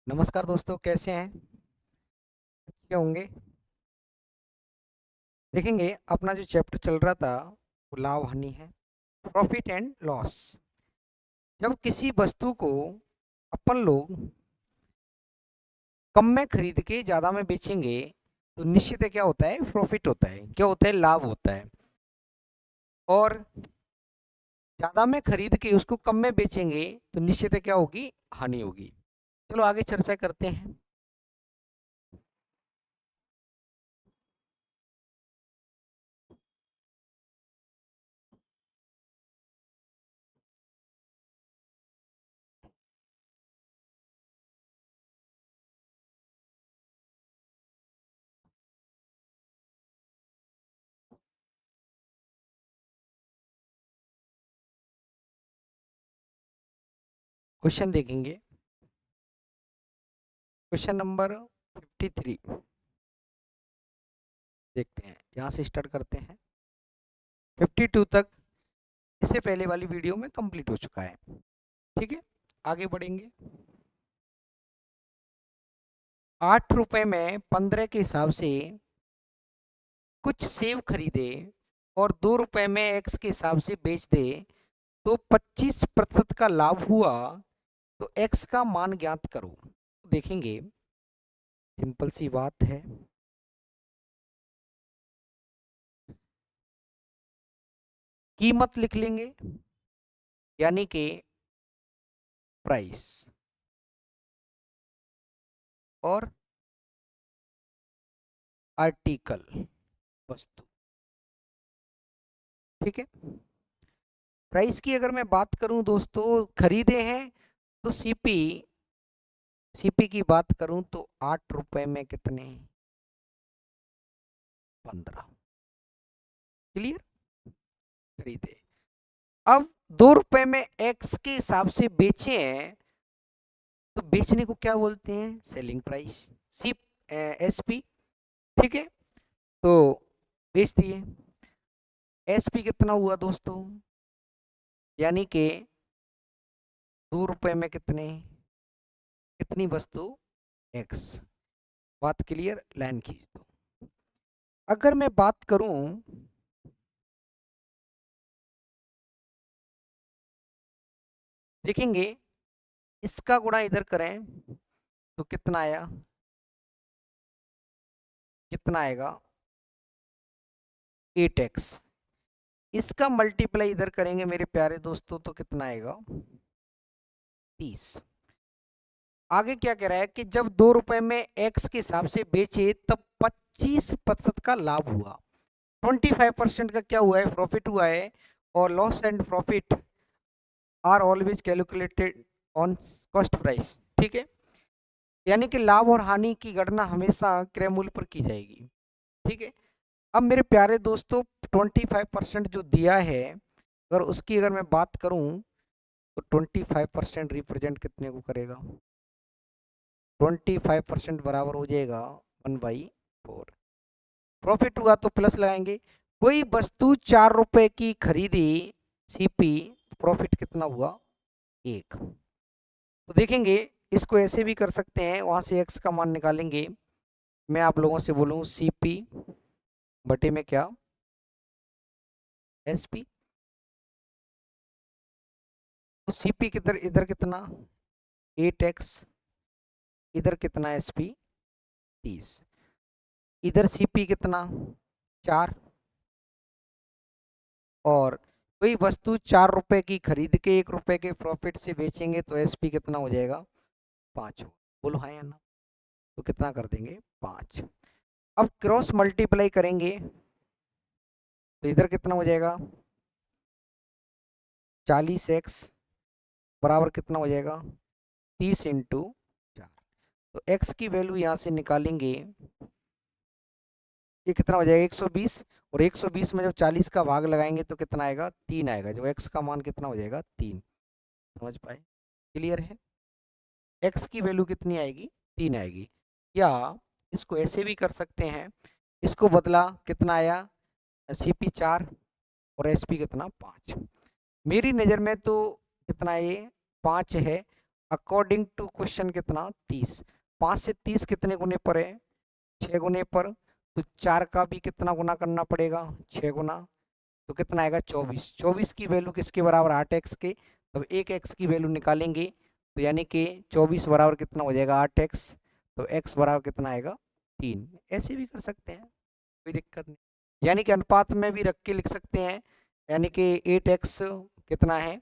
नमस्कार दोस्तों, कैसे हैं? अच्छे होंगे। देखेंगे अपना जो चैप्टर चल रहा था वो लाभ हानि है, प्रॉफिट एंड लॉस। जब किसी वस्तु को अपन लोग कम में खरीद के ज़्यादा में बेचेंगे तो निश्चित है क्या होता है, प्रॉफिट होता है। क्या होता है? लाभ होता है। और ज़्यादा में खरीद के उसको कम में बेचेंगे तो निश्चित है क्या होगी? हानि होगी। चलो आगे चर्चा करते हैं। क्वेश्चन देखेंगे। क्वेश्चन नंबर 53 देखते हैं, यहाँ से स्टार्ट करते हैं। 52 तक इससे पहले वाली वीडियो में कंप्लीट हो चुका है। ठीक है, आगे बढ़ेंगे। 8 रुपए में 15 के हिसाब से कुछ सेव खरीदे और 2 रुपए में एक्स के हिसाब से बेच दे तो 25% का लाभ हुआ, तो एक्स का मान ज्ञात करो। देखेंगे, सिंपल सी बात है। कीमत लिख लेंगे, यानी कि प्राइस, और आर्टिकल, वस्तु। ठीक है, प्राइस की अगर मैं बात करूं दोस्तों, खरीदे हैं तो सीपी की बात करूं तो 8 रुपए में कितने? 15। क्लियर? खरीदे। अब 2 रुपए में एक्स के हिसाब से बेचे हैं तो बेचने को क्या बोलते हैं? Selling price, C SP. ठीक है, तो बेच दिए। एसपी कितना हुआ दोस्तों? यानी कि 2 रुपए में कितने, कितनी वस्तु? एक्स। बात क्लियर? लाइन खींच दो। अगर मैं बात करूं, देखेंगे इसका गुणा इधर करें तो कितना आया? कितना आएगा? 8x। इसका मल्टीप्लाई इधर करेंगे मेरे प्यारे दोस्तों तो कितना आएगा? 30। आगे क्या कह रहा है कि जब 2 रुपए में एक्स के हिसाब से बेचे तब 25% का लाभ हुआ। 25% का क्या हुआ है? प्रॉफिट हुआ है। और loss and profit are always calculated on cost price. ठीक है, यानी कि लाभ और हानि की गणना हमेशा क्रय मूल्य पर की जाएगी। ठीक है, अब मेरे प्यारे दोस्तों 25% जो दिया है, अगर उसकी अगर मैं बात करूं तो 25% रिप्रेजेंट कितने को करेगा? 25% बराबर हो जाएगा 1/4। प्रॉफिट हुआ तो प्लस लगाएंगे। कोई वस्तु 4 रुपए की खरीदी, सीपी, प्रॉफिट कितना हुआ? 1। तो देखेंगे, इसको ऐसे भी कर सकते हैं, वहां से एक्स का मान निकालेंगे। मैं आप लोगों से बोलूँ सीपी बटे में क्या? एसपी। तो सीपी किधर, इधर कितना? 8x। इधर कितना? एसपी 30। इधर सीपी कितना? 4। और कोई वस्तु 4 रुपए की खरीद के 1 रुपए के प्रॉफिट से बेचेंगे तो एसपी कितना हो जाएगा? 5 हो। बोलो हाँ या ना? तो कितना कर देंगे? 5। अब क्रॉस मल्टीप्लाई करेंगे तो इधर कितना हो जाएगा? 40x बराबर कितना हो जाएगा? 30 × 4। तो x की वैल्यू यहाँ से निकालेंगे, ये कितना हो जाएगा? 120। और 120 में जब 40 का भाग लगाएंगे तो कितना आएगा? 3 आएगा। जो x का मान कितना हो जाएगा? 3। समझ पाए? क्लियर है? x की वैल्यू कितनी आएगी? 3 आएगी। या इसको ऐसे भी कर सकते हैं, इसको बदला, कितना आया? सीपी 4 और एसपी कितना? 5। मेरी नज़र में तो कितना है? ये 5 है। अकॉर्डिंग टू क्वेश्चन कितना 30। 5 से 30 कितने गुने पर है, 6 गुने पर। तो 4 का भी कितना गुना करना पड़ेगा, 6 गुना। तो कितना आएगा 24। 24 की वैल्यू किसके बराबर, 8x के। तब 1x की वैल्यू निकालेंगे तो यानी कि 24 बराबर कितना हो जाएगा 8x। तो x बराबर कितना आएगा 3। ऐसे भी कर सकते हैं, कोई दिक्कत नहीं। यानी कि अनुपात में भी रख के लिख सकते हैं। यानी कि 8x कितना है,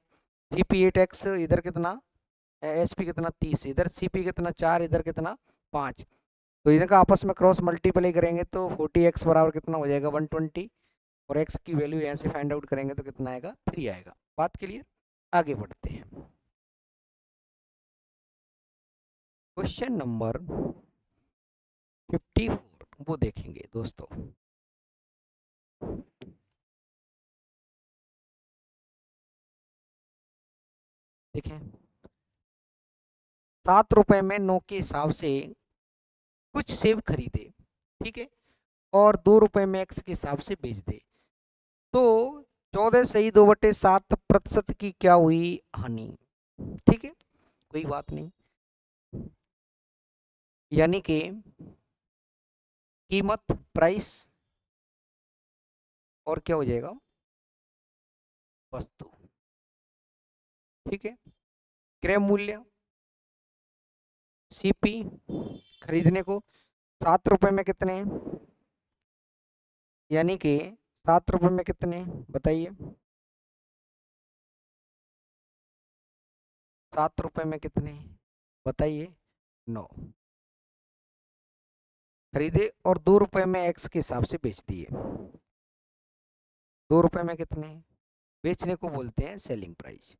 CP 8x, इधर कितना SP कितना 30, इधर CP कितना 4, इधर कितना 5। तो इधर का आपस में क्रॉस मल्टीप्लाई करेंगे तो 40x बराबर कितना हो जाएगा 120। और x की वैल्यू यहाँ से फाइंड आउट करेंगे तो कितना आएगा 3 आएगा। बात क्लियर। आगे बढ़ते हैं, क्वेश्चन नंबर 54 वो देखेंगे दोस्तों। देखें, 7 रुपए में 9 के हिसाब से कुछ सेब खरीदे, ठीक है, और 2 रुपए में x के हिसाब से बेच दे, तो 14 सही 2/7% की क्या हुई हानि। ठीक है, कोई बात नहीं। यानी कि कीमत प्राइस और क्या हो जाएगा वस्तु, ठीक है। क्रय मूल्य CP खरीदने को 7 रुपए में कितने, यानी कि 7 रुपए में कितने बताइए, 7 रुपए में कितने बताइए 9 खरीदे और 2 रुपए में x के हिसाब से बेच दिए। 2 रुपए में कितने बेचने को बोलते हैं सेलिंग प्राइस।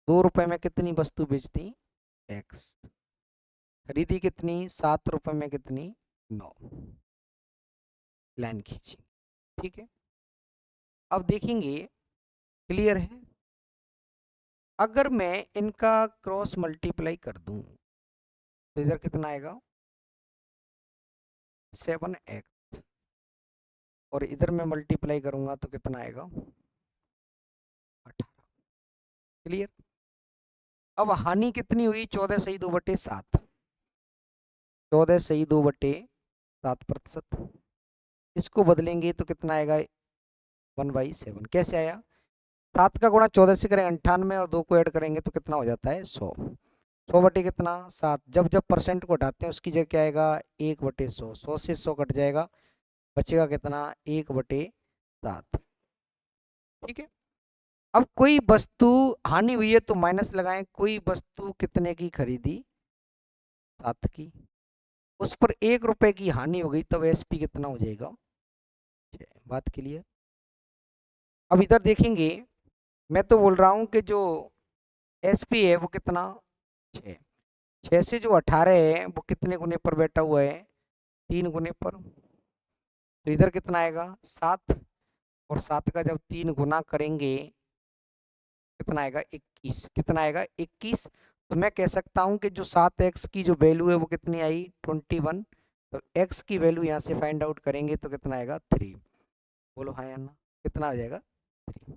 2 रुपए में कितनी वस्तु बेचती x, खरीदी कितनी 7 रुपए में कितनी 9। लाइन खींची, ठीक है। अब देखेंगे, क्लियर है। अगर मैं इनका क्रॉस मल्टीप्लाई कर दूं तो इधर कितना आएगा 7x, और इधर मैं मल्टीप्लाई करूंगा तो कितना आएगा 18। क्लियर। अब हानि कितनी हुई 14 सही 2/7, 14 सही 2/7%। इसको बदलेंगे तो कितना आएगा 1/7। कैसे आया, 7 का गुणा 14 से करें 98, और 2 को ऐड करेंगे तो कितना हो जाता है 100। 100 बटे कितना 7, जब जब परसेंट को हटाते हैं उसकी जगह क्या आएगा 1/100। 100 से 100 कट जाएगा, बचेगा कितना 1/7। ठीक है। अब कोई वस्तु हानि हुई है तो माइनस लगाएं, कोई वस्तु कितने की खरीदी 7 की, उस पर 1 रुपए की हानि हो गई, तब SP कितना हो जाएगा 6। बात क्लियर। अब इधर देखेंगे, मैं तो बोल रहा हूं कि जो SP है वो कितना 6। 6 से जो 18 है वो कितने गुने पर बैठा हुआ है 3 गुने पर। तो इधर कितना आएगा 7, और 7 का जब 3 गुना करेंगे कितना आएगा 21। कितना आएगा 21। तो मैं कह सकता हूं कि जो 7x की जो वैल्यू है वो कितनी आई 21। तो x की वैल्यू यहाँ से फाइंड आउट करेंगे तो कितना आएगा 3। बोलो हाँ या ना, कितना आ जाएगा 3।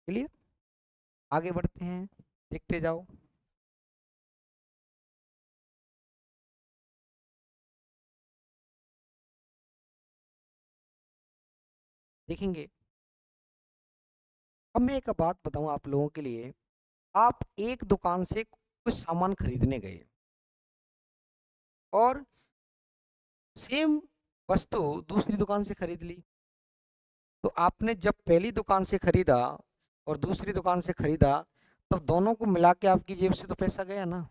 क्लियर। आगे बढ़ते हैं, देखते जाओ। देखेंगे, अब मैं एक बात बताऊं आप लोगों के लिए। आप एक दुकान से कुछ सामान खरीदने गए और सेम वस्तु दूसरी दुकान से खरीद ली, तो आपने जब पहली दुकान से खरीदा और दूसरी दुकान से खरीदा, तब दोनों को मिला के आपकी जेब से तो पैसा गया ना।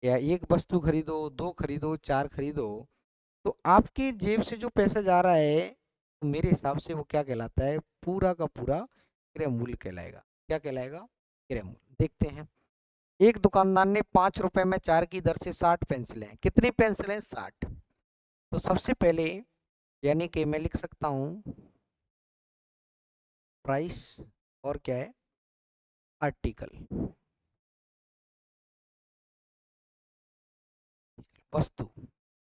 या एक वस्तु खरीदो, 2 खरीदो, 4 खरीदो, तो आपकी जेब से जो पैसा जा रहा है, तो मेरे हिसाब से वो क्या कहलाता है, पूरा का पूरा क्रय मूल्य कहलाएगा। क्या कहलाएगा, क्रय मूल्य। देखते हैं, एक दुकानदार ने 5 रुपए में 4 की दर से 60 पेंसिलें, कितनी पेंसिलें 60। तो सबसे पहले यानी कि मैं लिख सकता हूं प्राइस, और क्या है आर्टिकल, वस्तु,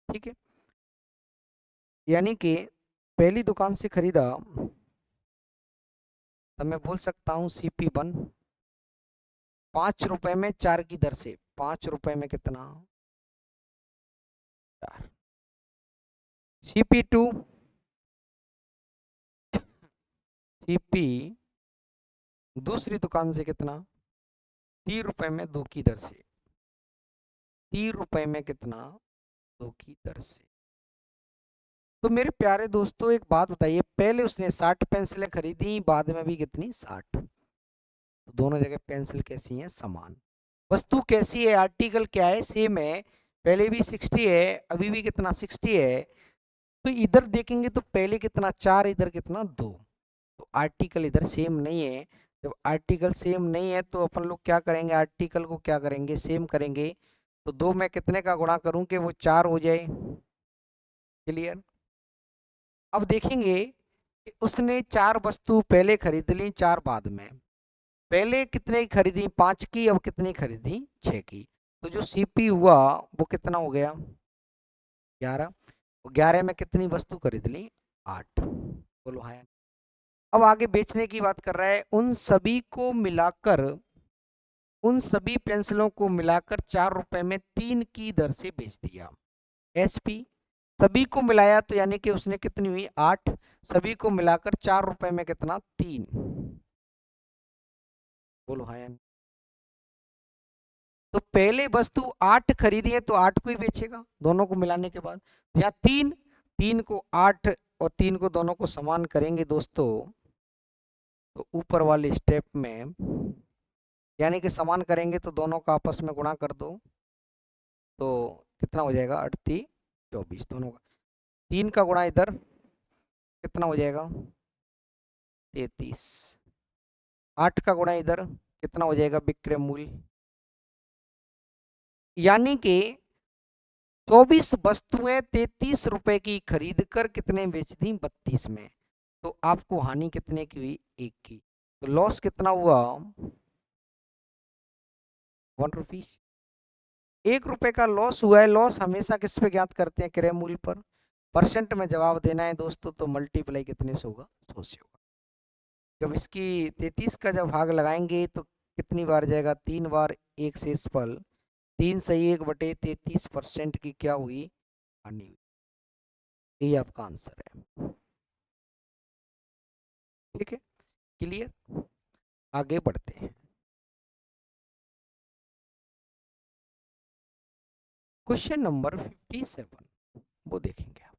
ठीक है। यानी कि पहली दुकान से खरीदा तो मैं बोल सकता हूं CP1 ₹5 में 4 की दर से, ₹5 में कितना, 4। CP2, CP दूसरी दुकान से कितना, ₹3 में 2 की दर से, ₹3 में कितना, 2 की दर से। तो मेरे प्यारे दोस्तों एक बात बताइए, पहले उसने 60 पेंसिलें खरीदी, बाद में भी कितनी, 60। तो दोनों जगह पेंसिल कैसी हैं, समान। वस्तु कैसी है, आर्टिकल क्या है, सेम है। पहले भी 60 है, अभी भी कितना, 60 है। तो इधर देखेंगे तो पहले कितना, 4, इधर कितना, 2। तो आर्टिकल इधर सेम नहीं है। जब आर्टिकल सेम नहीं है तो अपन लोग क्या करेंगे, आर्टिकल को क्या करेंगे, सेम करेंगे। तो 2 में कितने का गुणा करूं कि वो 4 हो जाए। क्लियर। अब देखेंगे कि उसने 4 वस्तु पहले खरीद ली, 4 बाद में। पहले कितने की खरीदी, 5 की, अब कितनी खरीदी, 6 की। तो जो सीपी हुआ वो कितना हो गया, 11। 11 में कितनी वस्तु खरीद ली, 8। बोलो हाँ। अब आगे बेचने की बात कर रहा है, उन सभी पेंसिलों को मिलाकर ₹4 में 3 की दर से बेच दिया। एसपी सभी को मिलाया तो यानी कि उसने कितनी हुई, 8। सभी को मिलाकर ₹4 में कितना, 3। बोलो हाँ या नहीं। तो पहले वस्तु 8 खरीदी है तो 8 को ही बेचेगा दोनों को मिलाने के बाद। या 3, 3 को 8 और 3 को दोनों को समान करेंगे दोस्तों, तो ऊपर वाले स्टेप में यानी कि समान करेंगे तो दोनों का आपस में गुणा कर दो, तो कितना हो जाएगा, 38, 24। दोनों का 3 का गुणा इधर कितना हो जाएगा, 33। 8 का गुणा इधर कितना हो जाएगा, विक्रय मूल्य। यानी कि 24 वस्तुएं ₹33 की खरीद कर कितने बेच दी, 32 में। तो आपको हानि कितने की हुई, 1 की। तो लॉस कितना हुआ, ₹1। ₹1 का लॉस हुआ है। लॉस हमेशा किस पे ज्ञात करते हैं, क्रय मूल्य पर। परसेंट में जवाब देना है दोस्तों, तो मल्टीप्लाई कितने से होगा, 100 से होगा। जब इसकी 33 का जब भाग लगाएंगे तो कितनी बार जाएगा, 3 बार। एक शेष फल 3 सही 1/33% की क्या हुई, हानि हुई। ये आपका आंसर है। ठीक है, क्लियर। आगे बढ़ते हैं। क्वेश्चन नंबर 57 वो देखेंगे आप।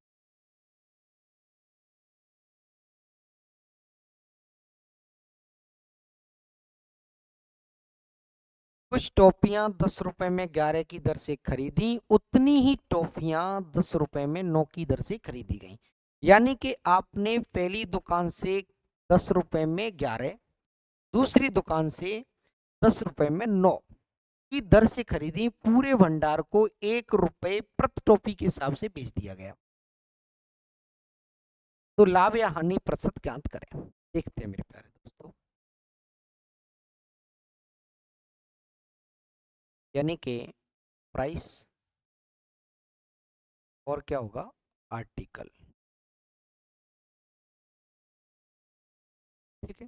कुछ टॉफियां ₹10 में 11 की दर से खरीदी, उतनी ही टॉफियां ₹10 में 9 की दर से खरीदी गई। यानी कि आपने पहली दुकान से ₹10 में 11, दूसरी दुकान से ₹10 में 9 की दर से खरीदी। पूरे भंडार को ₹1 प्रति टॉफी के हिसाब से बेच दिया गया। तो लाभ या हानि प्रतिशत ज्ञात करें। देखते हैं मेरे प्यारे दोस्तों। यानी कि प्राइस और क्या होगा, आर्टिकल। ठीक है।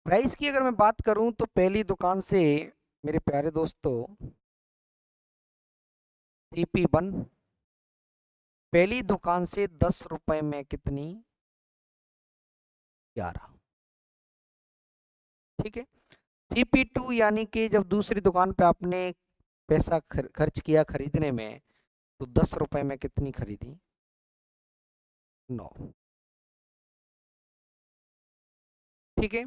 प्राइस की अगर मैं बात करूं तो पहली दुकान से मेरे प्यारे दोस्तों, CP1 पहली दुकान से ₹10 में कितनी, 11। ठीक है। CP2 यानी कि जब दूसरी दुकान पे आपने पैसा खर्च किया खरीदने में, तो ₹10 में कितनी खरीदी, 9। ठीक है,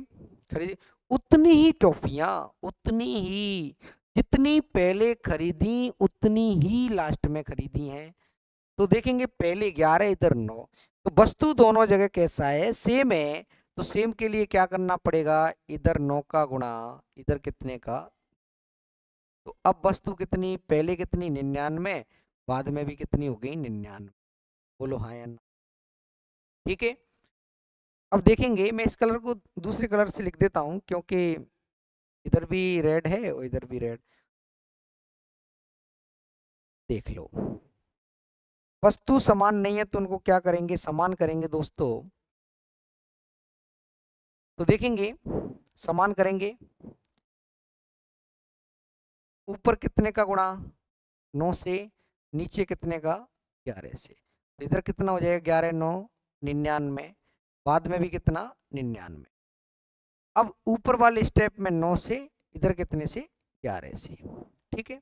खरीदी। उतनी ही टॉफियां, उतनी ही जितनी पहले खरीदी उतनी ही लास्ट में खरीदी हैं। तो देखेंगे पहले 11, इधर 9। तो वस्तु दोनों जगह कैसा है, सेम है। तो सेम के लिए क्या करना पड़ेगा, इधर 9 का गुणा इधर कितने का। तो अब वस्तु कितनी, पहले कितनी, 99, बाद में भी कितनी हो गई, 99। बोलो हाँ या ना। ठीक है। अब देखेंगे, मैं इस कलर को दूसरे कलर से लिख देता हूं क्योंकि इधर भी रेड है और इधर भी रेड। देख लो, वस्तु समान नहीं है तो उनको क्या करेंगे, समान करेंगे दोस्तों। तो देखेंगे, समान करेंगे ऊपर कितने का गुणा 9 से, नीचे कितने का 11 से, तो इधर कितना हो जाएगा 11 9 99, बाद में भी कितना 99। अब ऊपर वाले स्टेप में 9 से, इधर कितने से 11 से, ठीक है।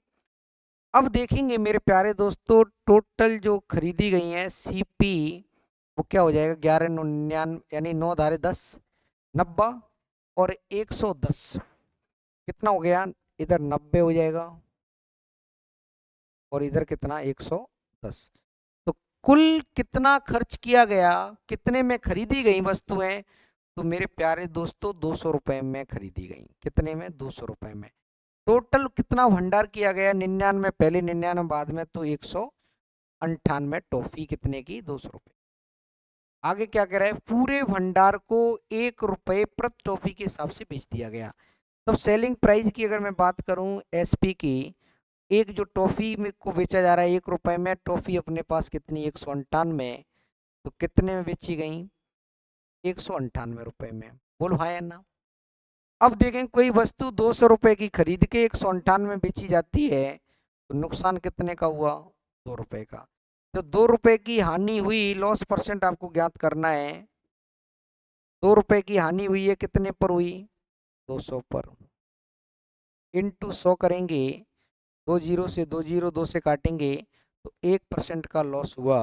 अब देखेंगे मेरे प्यारे दोस्तों टोटल जो खरीदी गई है सीपी वो क्या हो जाएगा 11 9 99 यानी 9 धारे 10 90 और 110 कितना हो गया, इधर 90 हो जाएगा और इधर कितना 110। तो कुल कितना खर्च किया गया, कितने में खरीदी गई वस्तुएं, तो मेरे प्यारे दोस्तों 200 रुपए में खरीदी गई, कितने में 200 रुपए में। टोटल कितना भंडार किया गया 99 पहले 99 बाद में, तो 198 टॉफी कितने की 200 रुपए। आगे क्या कह रहा है, पूरे भंडार को 1 रुपए प्रति टॉफी के हिसाब से बेच दिया गया। तब सेलिंग प्राइस की अगर मैं बात करूं एसपी की, एक जो टॉफी में को बेचा जा रहा है 1 रुपए में, टॉफी अपने पास कितनी 198, तो कितने में बेची गई 198 रुपए में, बोलो हाँ या ना। अब देखें कोई वस्तु 200 रुपए की खरीद के 198 में बेची जाती है, तो नुकसान कितने का हुआ 2 रुपए का। तो 2 रुपए की हानि हुई, लॉस परसेंट आपको ज्ञात करना है। 2 रुपए की हानि हुई है कितने पर हुई 200 पर, इंटू 100 करेंगे, 2 जीरो से 2 जीरो 2 से काटेंगे तो 1% का लॉस हुआ,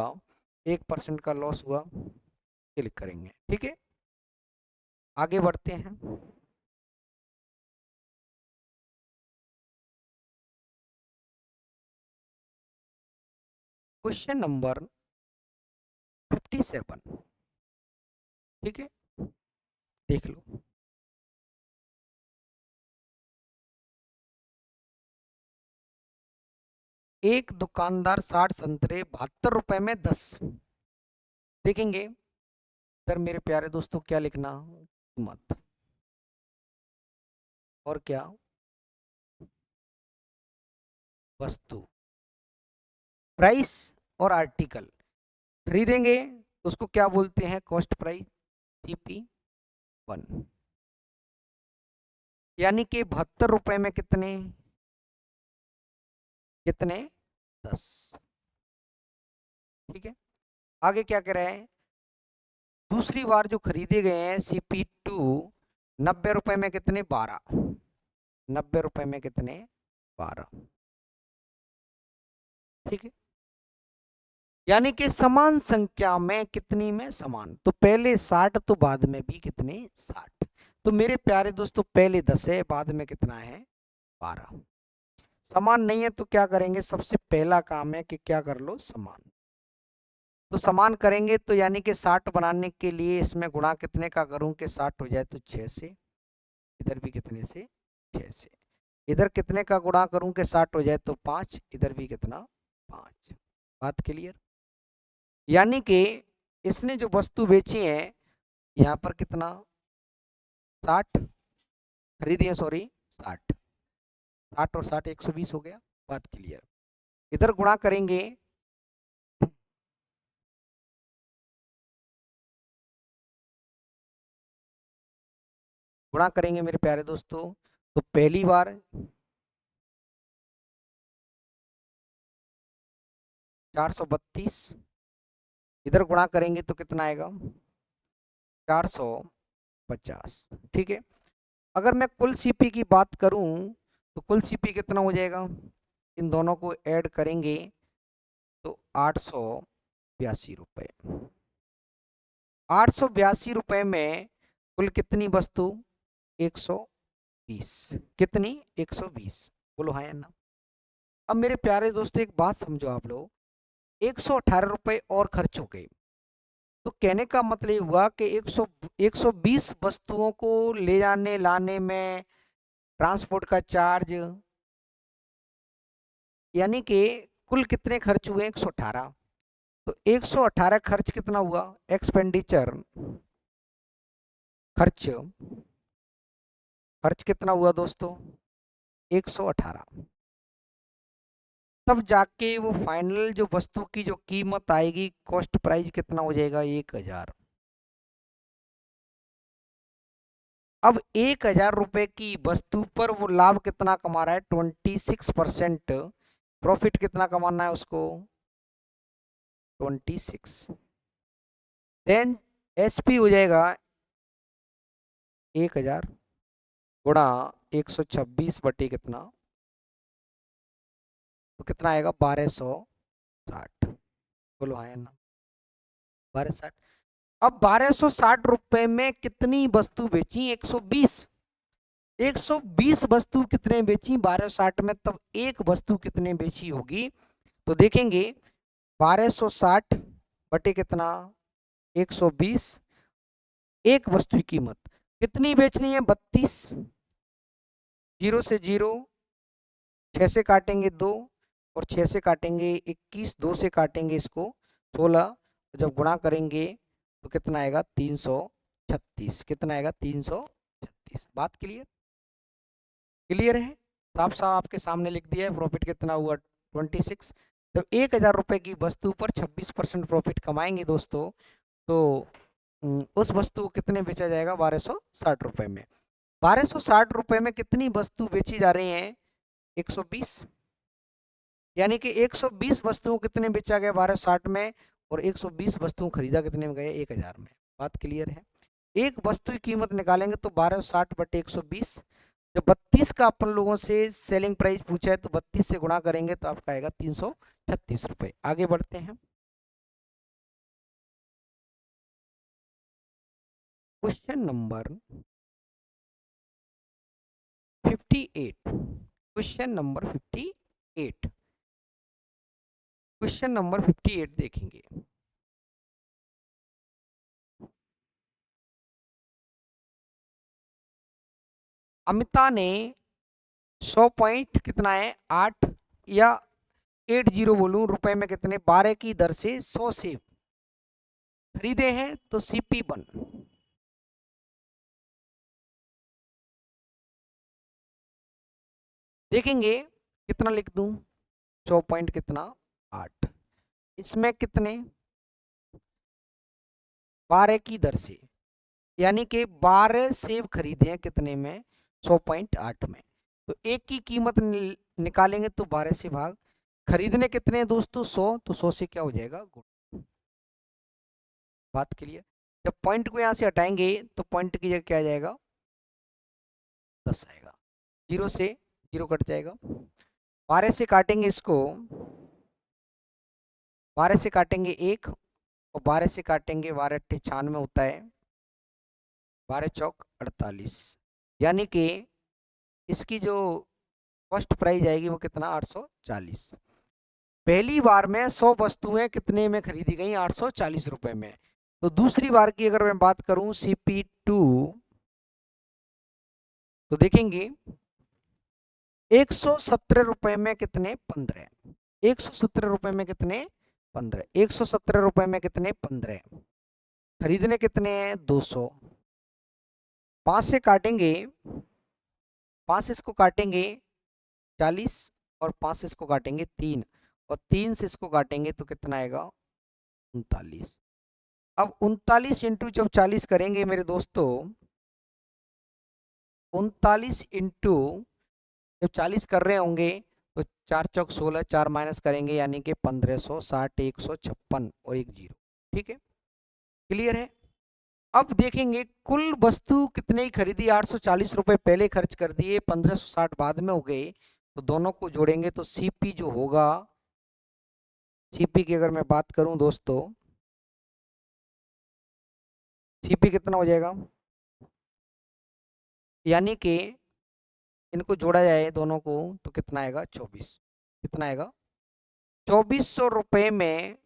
1% का लॉस हुआ, क्लिक करेंगे, ठीक है। आगे बढ़ते हैं। क्वेश्चन नंबर 57, ठीक है, देख लो। एक दुकानदार 60 संतरे 72 रुपए में 10, देखेंगे इधर मेरे प्यारे दोस्तों क्या लिखना, कीमत और क्या वस्तु, प्राइस और आर्टिकल खरीदेंगे तो उसको क्या बोलते हैं कॉस्ट प्राइस CP1, यानी कि 72 रुपए में कितने कितने 10, ठीक है। आगे क्या कह रहे हैं, दूसरी बार जो खरीदे गए हैं CP2 90 रुपए में कितने 12, 90 रुपए में कितने 12, ठीक है। यानी कि समान संख्या में कितनी में समान, तो पहले 60 तो बाद में भी कितने 60, तो मेरे प्यारे दोस्तों पहले 10 है बाद में कितना है 12। समान नहीं है तो क्या करेंगे, सबसे पहला काम है कि क्या कर लो समान, तो समान करेंगे तो यानी कि 60 बनाने के लिए इसमें गुणा कितने का करूं कि 60 हो जाए तो 6 से, इधर भी कितने से 6 से, इधर कितने का गुणा करूं कि 60 हो जाए तो 5, इधर भी कितना 5, बात क्लियर। यानी कि इसने जो वस्तु बेची है यहाँ पर कितना 60 खरीदी है, सॉरी 60, 60 और 60 120 हो गया, बात क्लियर। इधर गुणा करेंगे, गुणा करेंगे मेरे प्यारे दोस्तों, तो पहली बार 432, इधर गुणा करेंगे तो कितना आएगा 450, ठीक है। अगर मैं कुल सीपी की बात करूं तो कुल सीपी कितना हो जाएगा, इन दोनों को ऐड करेंगे तो 882 रुपये, 882 रुपये में कुल कितनी वस्तु 120, कितनी 120, बोलो हाँ या ना। अब मेरे प्यारे दोस्तों एक बात समझो आप लोग, 118 रुपये और खर्च हो गए, तो कहने का मतलब हुआ कि 120 वस्तुओं को ले जाने लाने में ट्रांसपोर्ट का चार्ज, यानी कि कुल कितने खर्च हुए 118, तो 118 खर्च कितना हुआ एक्सपेंडिचर, खर्च खर्च कितना हुआ दोस्तों 118, तब जाके वो फाइनल जो वस्तु की जो कीमत आएगी कॉस्ट प्राइस कितना हो जाएगा 1000। अब 1,000 रुपए की वस्तु पर वो लाभ कितना कमा रहा है, 26%। प्रॉफिट कितना कमाना है उसको, 26। देन एसपी हो जाएगा 1,000 गुणा 126 बटे कितना, तो कितना आएगा 1260। बोलो हाँ या ना, 1260। अब 1260 रुपए में कितनी वस्तु बेची, 120। 120 वस्तु कितने बेची 1260 में, तब एक वस्तु कितने बेची होगी, तो देखेंगे 1260 बटे कितना 120, एक वस्तु की कीमत कितनी बेचनी है 32, 0 से 0, 6 से काटेंगे 2 और 6 से काटेंगे 21, 2 से काटेंगे इसको 16, जब गुणा करेंगे तो कितना आएगा 336। कितना आएगा 336। बात क्लियर, क्लियर है, साफ साफ आपके सामने लिख दिया है। प्रॉफिट कितना हुआ 26। जब 1,000 रुपए की वस्तु पर 26% प्रॉफिट कमाएंगे दोस्तों, तो उस वस्तु को कितने बेचा जाएगा 1260 रुपए में। 1260 रुपए में कितनी वस्तु बेची जा रही है 120, यानी कि 120 वस्तुओं कितने बेचा गया 1260 में, और 120 वस्तुओं खरीदा कितने में गए 1,000 में। बात क्लियर है। एक वस्तु की कीमत निकालेंगे तो 1260 बटे 120, जब 32 का अपन लोगों से सेलिंग प्राइस पूछा है तो 32 से गुणा करेंगे तो आपका आएगा 336 रुपए। आगे बढ़ते हैं, question number 58। Question number 58, question number 58 देखेंगे। अमिता ने 100 पॉइंट कितना है 8 या 80 बोलूं रुपए में कितने 12 की दर से 100 सेब खरीदे हैं, तो CP1 देखेंगे कितना लिख दूं 100 पॉइंट कितना 8, इसमें कितने 12 की दर से, यानी कि 12 सेब खरीदे हैं कितने में 100.8 में, तो एक की कीमत निकालेंगे तो 12 से भाग, खरीदने कितने हैं दोस्तों 100, तो 100 से क्या हो जाएगा गुण। बात क्लियर। जब पॉइंट को यहां से हटाएंगे तो पॉइंट की जगह क्या आ जाएगा 10 आएगा, 0 से 0 कट जाएगा, 12 से काटेंगे इसको, 12 से काटेंगे 1 और 12 से काटेंगे 12 अट्ठे 96 होता है, 12 चौक 48, यानी कि इसकी जो फर्स्ट प्राइस आएगी वो कितना 840। पहली बार में 100 वस्तुएं कितने में खरीदी गई 840 रुपए में। तो दूसरी बार की अगर मैं बात करूं CP2, तो देखेंगे 117 रुपए में कितने 15, 117 रुपए में कितने 15, 117 रुपए में कितने 15, खरीदने कितने हैं 200, 5 से काटेंगे, 5 से इसको काटेंगे 40 और 5 से इसको काटेंगे 3 और 3 से इसको काटेंगे तो कितना आएगा 39। अब 39 इंटू जब 40 करेंगे मेरे दोस्तों, 39 इंटू जब 40 कर रहे होंगे तो 4 चौक 16, 4 माइनस करेंगे यानी कि 1560, 156 और 1 0। ठीक है, क्लियर है। अब देखेंगे कुल वस्तु कितने की खरीदी 840 रुपए पहले खर्च कर दिए, 1560 बाद में हो गए, तो दोनों को जोड़ेंगे तो CP जो होगा, CP की अगर मैं बात करूं दोस्तों, CP कितना हो जाएगा, यानी कि इनको जोड़ा जाए दोनों को तो कितना आएगा 24। कितना आएगा 2400 रुपए में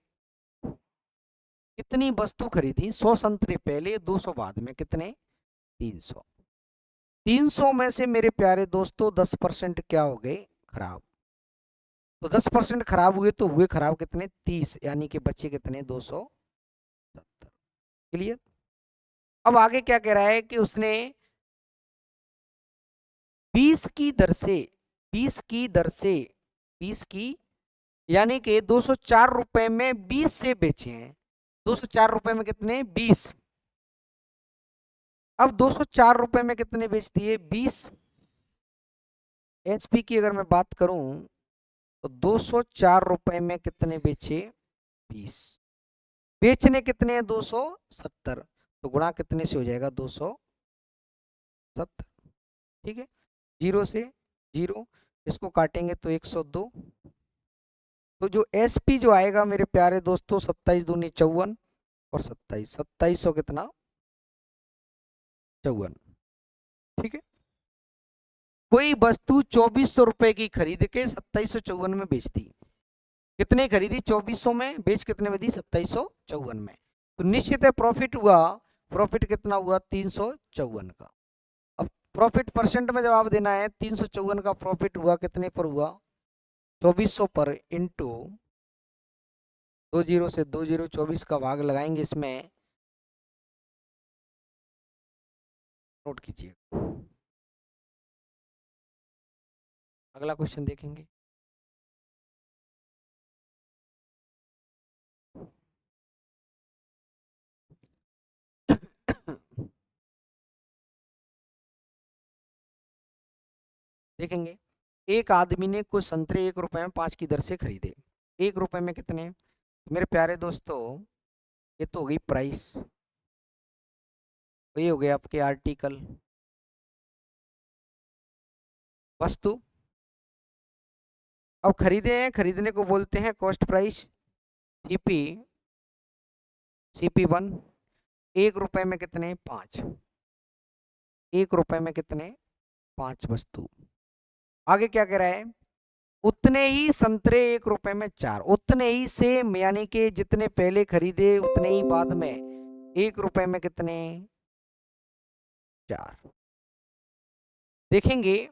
कितनी वस्तु खरीदी, 100 संतरे पहले 200 बाद में, कितने 300। 300 में से मेरे प्यारे दोस्तों 10% क्या हो गए खराब, तो 10% खराब हुए तो हुए खराब कितने 30, यानी कि बच्चे कितने 270। क्लियर। अब आगे क्या कह रहा है कि उसने 20 की दर से, 20 की दर से, 20 की यानी कि 204 रुपए में 20 से बेचे हैं, 204 रुपए में कितने 20, अब 204 रुपए में कितने बेच दिए? 20। एसपी की अगर मैं बात करूं तो 204 रुपए में कितने बेचे? 20। बेचने कितने हैं? 270। तो गुणा कितने से हो जाएगा? 270। ठीक है, जीरो से जीरो, इसको काटेंगे तो 102। तो जो एसपी जो आएगा मेरे प्यारे दोस्तों, 27 दूनी 54 और 27, 2700 कितना? 54। ठीक है, कोई वस्तु 2400 रुपए की खरीद के 2754 में बेचती। कितने खरीदी? 2400 में। बेच कितने में दी? 2754 में। तो निश्चित है प्रॉफिट हुआ। प्रॉफिट कितना हुआ? 354 का। अब प्रॉफिट परसेंट में जवाब देना है। 354 का प्रॉफिट हुआ कितने पर हुआ? 2400 पर, इंटू 20 से 24 का भाग लगाएंगे इसमें। नोट कीजिए, अगला क्वेश्चन देखेंगे। देखेंगे, एक आदमी ने कुछ संतरे 1 रुपए में 5 की दर से खरीदे। 1 रुपए में कितने? मेरे प्यारे दोस्तों, ये तो हो गई प्राइस, ये हो गया आपके आर्टिकल, वस्तु। अब खरीदे हैं, खरीदने को बोलते हैं कॉस्ट प्राइस, सीपी। CP1। 1 रुपए में कितने? 5। 1 रुपए में कितने? 5 वस्तु। आगे क्या कह रहा है? उतने ही संतरे 1 रुपए में 4। उतने ही सेम, यानी कि जितने पहले खरीदे उतने ही बाद में 1 रुपए में कितने? 4। देखेंगे,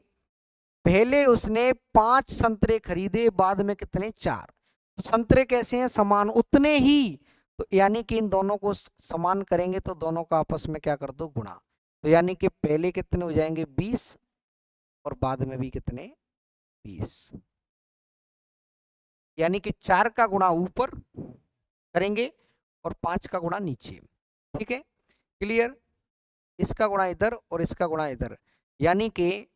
पहले उसने 5 संतरे खरीदे, बाद में कितने? 4। तो संतरे कैसे हैं? समान, उतने ही। तो यानी कि इन दोनों को समान करेंगे तो दोनों का आपस में क्या कर दो? गुणा। तो यानी कि पहले कितने हो जाएंगे? 20 और बाद में भी कितने? 20। यानी कि 4 का गुणा ऊपर करेंगे और 5 का गुणा नीचे। ठीक है, क्लियर? इसका गुणा इधर और इसका गुणा इधर, यानी कि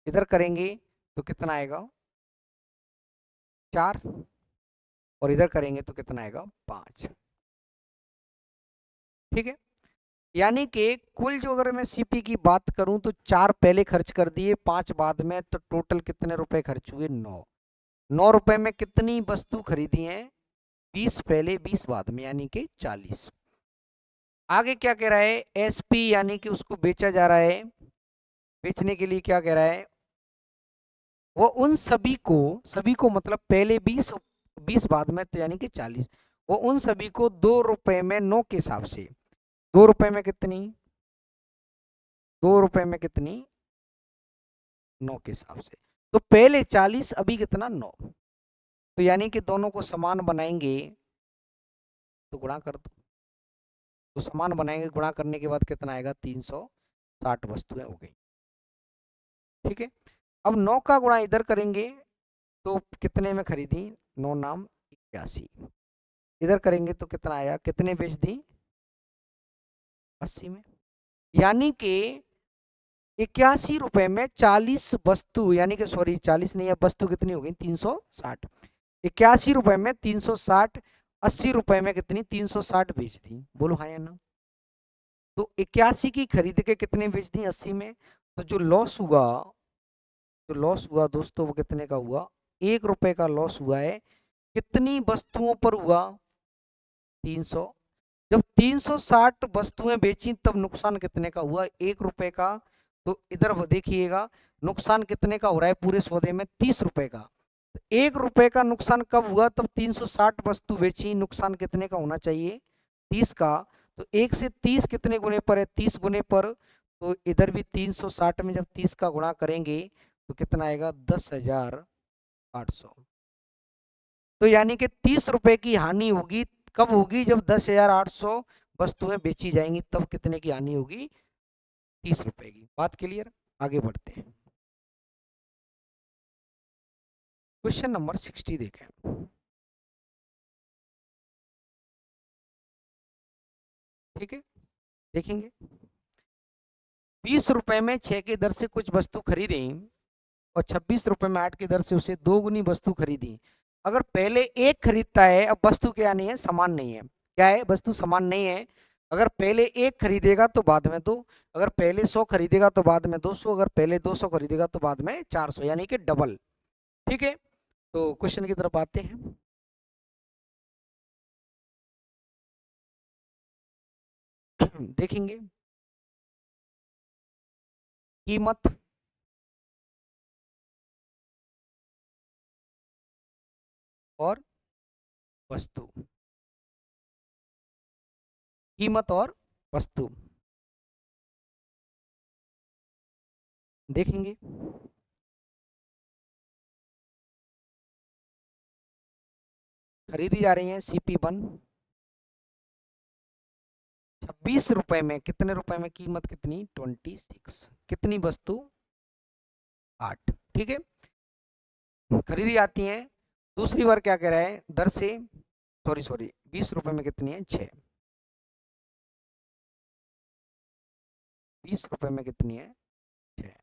इधर करेंगे तो कितना आएगा? 4। और इधर करेंगे तो कितना आएगा? 5। ठीक है, यानी कि कुल जो, अगर मैं सीपी की बात करूं तो 4 पहले खर्च कर दिए, 5 बाद में, तो टोटल कितने रुपए खर्च हुए? 9। 9 रुपए में कितनी वस्तु खरीदी है? 20 पहले 20 बाद में, यानी कि 40। आगे क्या कह रहा है? एसपी, यानी कि उसको बेचा जा रहा है। बेचने के लिए क्या कह रहा है? वो उन सभी को मतलब पहले 20, 20 बाद में, तो यानी कि 40। वो उन सभी को 2 रुपए में 9 के हिसाब से। 2 रुपए में कितनी? 2 रुपए में कितनी? 9 के हिसाब से। तो पहले 40, अभी कितना? 9। तो यानी कि दोनों को समान बनाएंगे तो गुणा कर दो। तो समान बनाएंगे, गुणा करने के बाद कितना आएगा? 360 वस्तुएं हो गई। ठीक है, अब 9 का गुणा इधर करेंगे तो कितने में खरीदी? 9 नाम 81। इधर करेंगे तो कितना आया? कितने बेच दी? 80 में। यानी कि 81 रुपए में 40 वस्तु, यानी कि सॉरी 40 नहीं है, वस्तु कितनी हो गई? 360। 81 रुपए में 360, 80 रुपए में कितनी? 360 बेच दी। बोलो हाँ या ना? तो 81 की खरीद के कितने बेच दी? 80 में। तो जो लॉस हुआ, जो लॉस हुआ दोस्तों, वो कितने का हुआ? 1 रुपए का लॉस हुआ है। कितनी वस्तुओं पर हुआ? 300। जब 360 वस्तुएं बेची तब नुकसान कितने का हुआ? 1 रुपए का। तो इधर देखिएगा, नुकसान कितने का हो रहा है पूरे सौदे में? 30 रुपए का। 1 रुपए का नुकसान कब हुआ? तब 360 वस्तु बेची, नुकसान कितने का होना चाहिए? 30 का। तो 1 से 30 कितने गुने पर है? 30 गुने पर। तो इधर भी 360 में जब 30 का गुणा करेंगे तो कितना आएगा? 10,800। तो यानी कि 30 रुपए की हानि होगी। कब होगी? जब 10,800 वस्तुएं बेची जाएंगी, तब कितने की हानि होगी? 30 रुपए की। बात क्लियर? आगे बढ़ते हैं, क्वेश्चन नंबर 60 देखें। ठीक है, देखेंगे, 20 रुपए में 6 की दर से कुछ वस्तु खरीदी और 26 रुपए में 8 की दर से उसे 2 गुनी वस्तु खरीदी। अगर पहले एक खरीदता है, अब वस्तु क्या नहीं है, समान नहीं है। क्या है, वस्तु समान नहीं है। अगर पहले एक खरीदेगा तो बाद में 2, अगर पहले 100 खरीदेगा तो बाद में 200, अगर पहले 200 खरीदेगा तो बाद में 400, यानी कि डबल। ठीक है, तो क्वेश्चन की तरफ आते हैं। देखेंगे कीमत और वस्तु, कीमत और वस्तु देखेंगे। खरीदी जा रही है CP1 26 रुपए में। कितने रुपए में, कीमत कितनी 26, कितनी वस्तु 8। ठीक है, खरीदी आती है। दूसरी बार क्या कह रहा है, दर से, सॉरी 20 रुपए में कितनी है 6, 20 रुपए में कितनी है 6,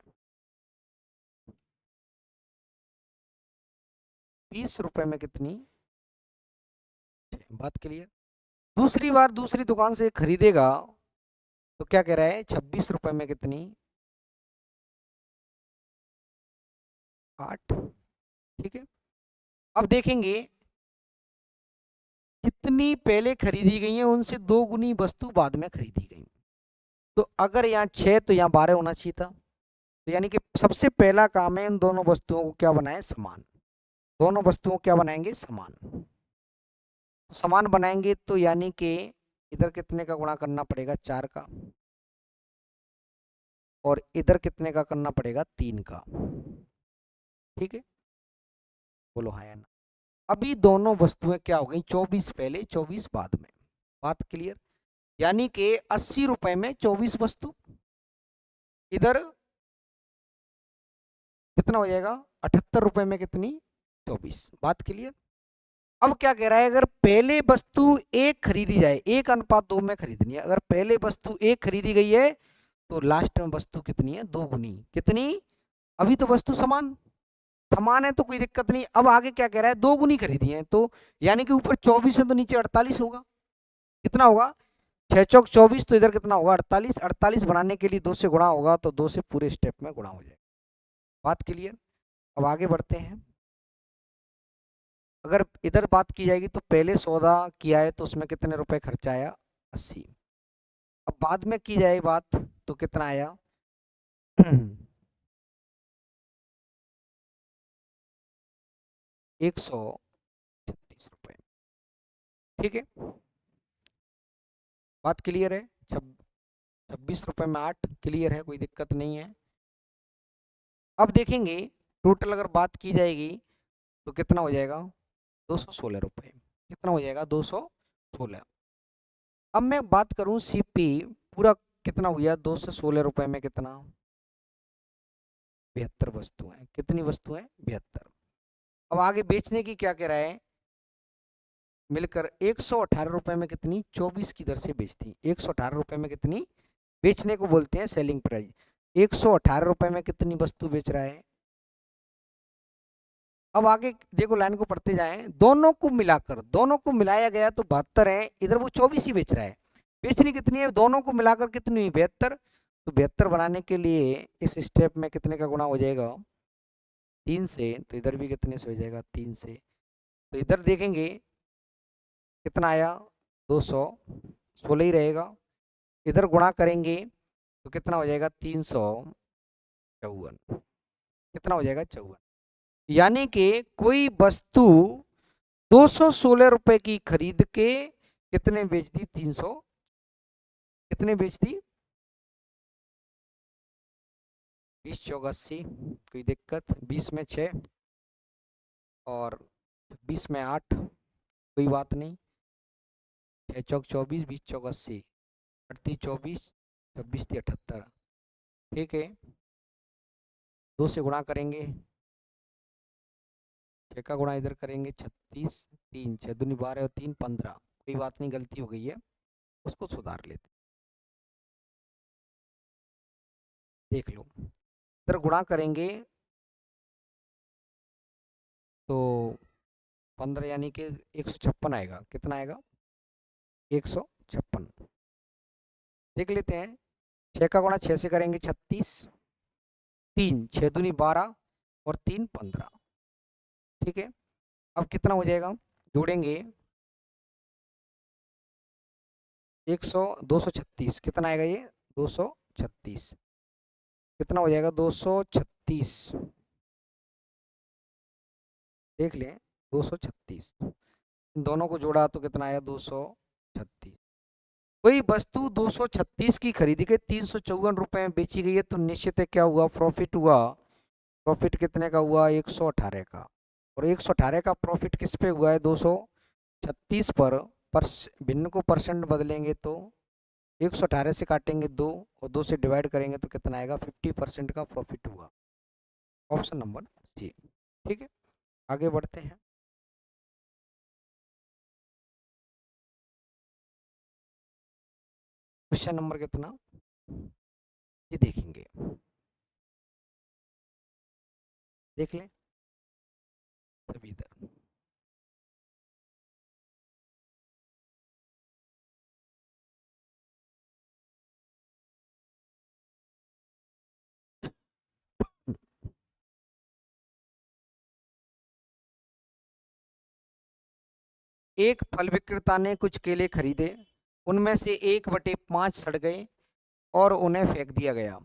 20 रुपए में कितनी 6। बात क्लियर। दूसरी बार दूसरी दुकान से खरीदेगा तो क्या कह रहा है, 26 रुपए में कितनी 8। ठीक है, अब देखेंगे कितनी पहले खरीदी गई है, उनसे 2 गुनी वस्तु बाद में खरीदी गई। तो अगर यहाँ 6 तो यहाँ 12 होना चाहिए था। तो यानी कि सबसे पहला काम है इन दोनों वस्तुओं को क्या बनाए, समान। दोनों वस्तुओं को क्या बनाएंगे, समान। तो समान बनाएंगे तो यानी कि इधर कितने का गुणा करना पड़ेगा, 4 का, और इधर कितने का करना पड़ेगा, 3 का। ठीक है, बोलो हाँ या ना। अभी दोनों वस्तुएं क्या हो गई, 24 पहले 24 बाद में। बात क्लियर। यानी कि 80 रुपए में 24 वस्तु, इधर कितना हो जाएगा, 78 रुपए में कितनी 24। बात क्लियर। अब क्या कह रहा है, अगर पहले वस्तु एक खरीदी जाए, 1:2 में खरीदनी है, अगर पहले वस्तु एक खरीदी गई है तो लास्ट में वस्तु कितनी है, 2 गुनी। कितनी, अभी तो वस्तु समान समान है तो कोई दिक्कत नहीं। अब आगे क्या कह रहा है, 2 गुनी खरीदी है, तो यानी कि ऊपर 24 है तो नीचे 48 होगा। कितना होगा, 6 चौक 24, तो इधर कितना होगा 48। 48 बनाने के लिए 2 से गुणा होगा, तो 2 से पूरे स्टेप में गुणा हो जाएगा। बात क्लियर। अब आगे बढ़ते हैं। अगर इधर बात की जाएगी तो पहले सौदा किया है तो उसमें कितने रुपए खर्चा आया, 80। अब बाद में की जाए बात तो कितना आया 136 रुपए। ठीक है, बात क्लियर है। 26 रुपए में 8, क्लियर है, कोई दिक्कत नहीं है। अब देखेंगे टोटल अगर बात की जाएगी तो कितना हो जाएगा, 216 रुपए। कितना हो जाएगा, 216। अब मैं बात करूं CP पूरा कितना हुआ, 216 रुपए में कितना 72 वस्तुएं। कितनी वस्तुएं, 72। अब आगे बेचने की क्या कह रहा है, मिलकर 118 रुपए में कितनी 24 की दर से बेचती। 118 रुपए में कितनी बेचने को बोलते हैं, सेलिंग प्राइस। 118 रुपए में कितनी वस्तु बेच रहा है। अब आगे देखो, लाइन को पढ़ते जाएं, दोनों को मिलाकर, दोनों को मिलाया गया तो 72 है, इधर वो 24 ही बेच रहा है। बेचनी कितनी है, दोनों को मिलाकर कितनी हुई, 72। तो 72 बनाने के लिए इस स्टेप में कितने का गुणा हो जाएगा, 3 से, तो इधर भी कितने से हो जाएगा, 3 से। तो इधर देखेंगे कितना आया, 216 ही रहेगा। इधर गुणा करेंगे तो कितना हो जाएगा, 354। कितना हो जाएगा, 54। यानी कि कोई वस्तु 216 रुपए की खरीद के कितने बेच दी, 300, कितने बेच दी, 20 चौक 80, कोई दिक्कत, 20 में 6 और 20 में 8, कोई बात नहीं। 6 चौक 24, 20 चौक 80, 38 24, 26 78। ठीक है, 2 से गुणा करेंगे, 6 का गुणा इधर करेंगे, 36, 3 6 दूनी 12 और 3 15। कोई बात नहीं, गलती हो गई है, उसको सुधार लेते। देख लो, इधर गुणा करेंगे तो 15 यानी कि 156 आएगा। कितना आएगा? 156। देख लेते हैं, 6 का गुणा 6 से करेंगे 36, 3 6 दूनी 12 और 3 15। ठीक है, अब कितना हो जाएगा? जोड़ेंगे 236, कितना आएगा ये? 236। कितना हो जाएगा? 236। देख लें, 236, इन दोनों को जोड़ा तो कितना आया? 236। कोई वस्तु 236 की खरीदी के 354 रुपए में बेची गई है तो निश्चित है क्या हुआ? प्रॉफिट हुआ। प्रॉफिट कितने का हुआ? 118 का। और 118 का प्रॉफिट किस पे हुआ है? 236 पर। भिन्न को परसेंट बदलेंगे तो 118 से काटेंगे 2 और 2 से डिवाइड करेंगे तो कितना आएगा? 50% का प्रॉफिट हुआ। Option number C. ठीक है, आगे बढ़ते हैं। क्वेश्चन नंबर कितना ये देखेंगे, देख लें सभी इधर। एक फल विक्रेता ने कुछ केले खरीदे, उनमें से 1/5 सड़ गए और उन्हें फेंक दिया गया।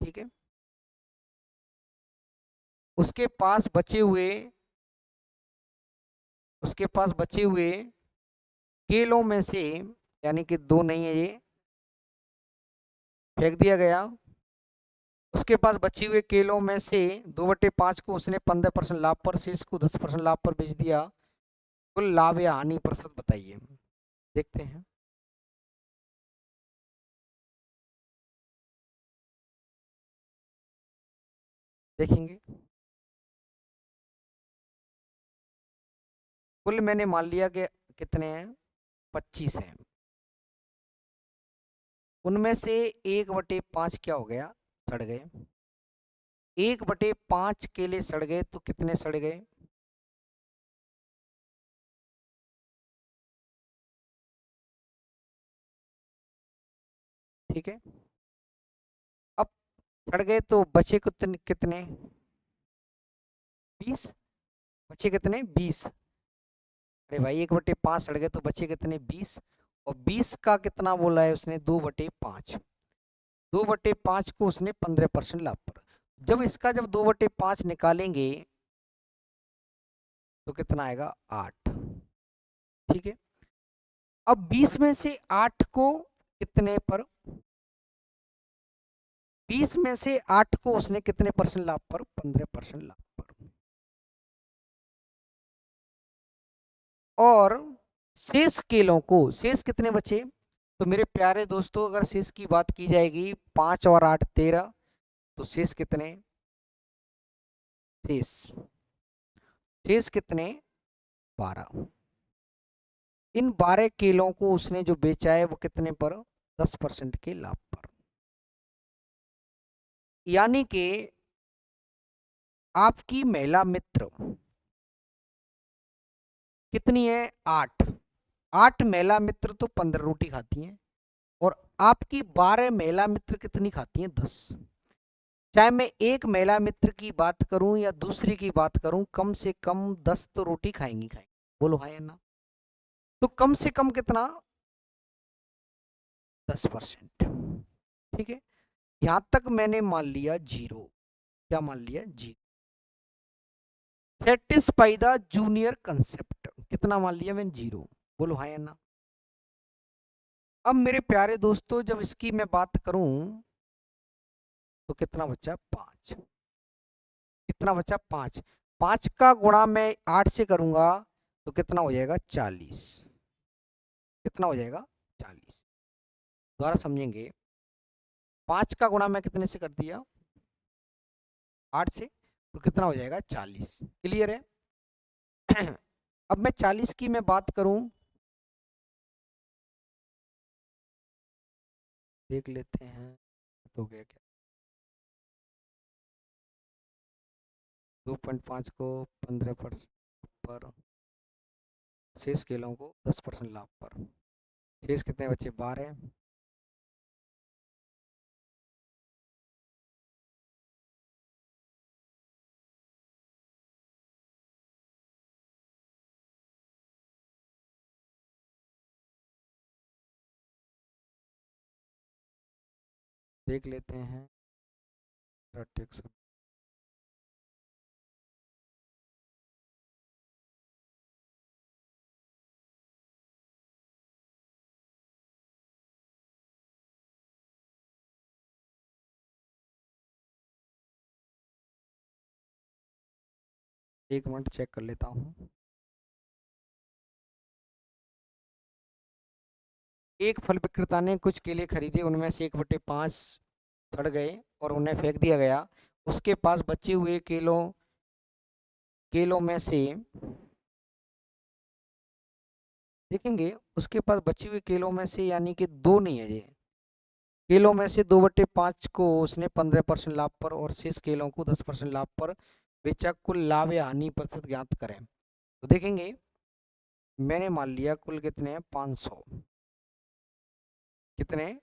ठीक है, उसके पास बचे हुए उसके पास बचे हुए केलों में से, यानी कि 2 नहीं है ये, फेंक दिया गया। उसके पास बचे हुए केलों में से 2/5 को उसने 15% लाभ पर, शेष को 10% लाभ पर बेच दिया। कुल लाभ या हानि प्रतिशत बताइए। देखते हैं। देखेंगे, कुल मैंने मान लिया कि कितने हैं? 25 हैं। उनमें से 1/5 क्या हो गया? सड़ गए। 1/5 केले सड़ गए तो कितने सड़ गए? ठीक है, अब सड़ गए तो बचे कितने कितने? 20। बचे कितने? 20। अरे भाई, 1/5 सड़ गए तो बचे कितने? 20। और 20 का कितना बोला है उसने? 2/5। 2/5 को उसने 15% लाभ पर। जब 2/5 निकालेंगे तो कितना आएगा? 8। ठीक है, अब 20 में से 8 को कितने पर? 20 में से 8 को उसने कितने परसेंट लाभ पर? 15% लाभ पर। और शेष केलों को, शेष कितने बचे? तो मेरे प्यारे दोस्तों, अगर शेष की बात की जाएगी, 5 और 8 13, तो शेष कितने? शेष शेष कितने? 12। इन 12 केलों को उसने जो बेचा है वो कितने पर? 10% के लाभ पर। यानी कि आपकी महिला मित्र कितनी है? 8। 8 महिला मित्र तो 15 रोटी खाती हैं, और आपकी 12 महिला मित्र कितनी खाती हैं? 10। चाहे मैं एक महिला मित्र की बात करूं या दूसरी की बात करूं, कम से कम 10 तो रोटी खाएंगी। बोलो हाँ या ना? तो कम से कम कितना? 10%। ठीक है, यहां तक मैंने मान लिया 0। क्या मान लिया? 0। सेटिस्फाई द जूनियर कंसेप्ट, कितना मान लिया मैंने? 0। बोलो हाँ या ना? अब मेरे प्यारे दोस्तों, जब इसकी मैं बात करूं तो कितना बचा? 5। कितना बचा? 5। 5 का गुणा मैं 8 से करूंगा तो कितना हो जाएगा? 40। कितना हो जाएगा? 40। दोबारा समझेंगे, 5 का गुणा मैं कितने से कर दिया? 8 से, तो कितना हो जाएगा? 40। क्लियर है? अब मैं 40 की मैं बात करूं, देख लेते हैं तो हो गया क्या। 2.5 को 15% पर, शेष केलों को 10% लाभ पर। शेष कितने बचे? 12। देख लेते हैं। एक मिनट चेक कर लेता हूँ। एक फल विक्रेता ने कुछ केले खरीदे, उनमें से 1/5 सड़ गए और उन्हें फेंक दिया गया। उसके पास बचे हुए केलों में से देखेंगे, उसके पास बची हुई केलों में से यानी कि 2 नहीं है ये, केलों में से 2/5 को उसने 15% लाभ पर और शेष केलों को 10% लाभ पर बेचा। कुल लाभ या हानि प्रतिशत ज्ञात करें। तो देखेंगे, मैंने मान लिया कुल कितने हैं? 500। कितने?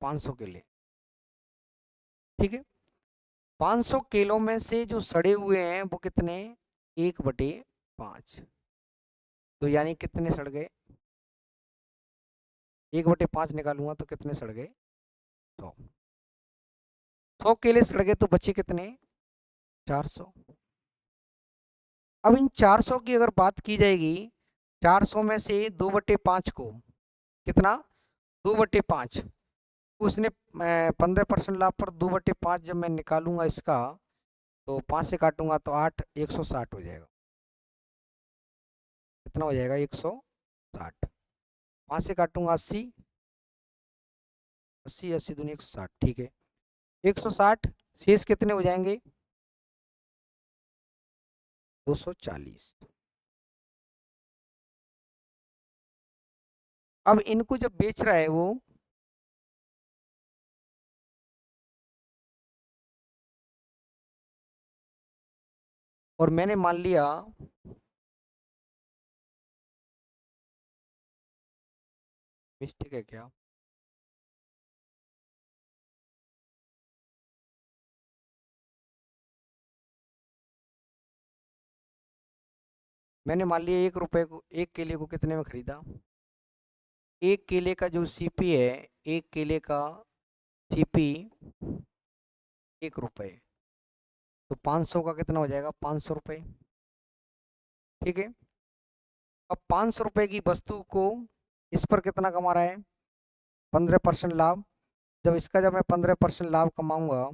500 केले। ठीक है। 500 केलों में से जो सड़े हुए हैं वो कितने? 1/5। तो यानी कितने सड़ गए? 1/5 निकालूंगा तो कितने सड़ गए? 100। 100 केले सड़ गए तो बचे कितने? 400। अब इन 400 की अगर बात की जाएगी, 400 में से 2/5 को कितना? 2/5 उसने 15% लाभ पर 2/5 जब मैं निकालूंगा इसका, तो 5 से काटूंगा तो 8, 160 हो जाएगा। कितना हो जाएगा? 160। 5 से काटूंगा 80, 80 80 दूनी 160। ठीक है, 160। शेष कितने हो जाएंगे? 240। अब इनको जब बेच रहा है वो, और मैंने मान लिया मिस्टेक है क्या? मैंने मान लिया 1 रुपए को, 1 केले को कितने में खरीदा? 1 केले का जो सीपी है, 1 केले का सीपी 1 रुपए, तो 500 का कितना हो जाएगा? 500 रुपये। ठीक है। अब 500 रुपये की वस्तु को इस पर कितना कमा रहा है? 15% लाभ। जब मैं 15% लाभ कमाऊंगा,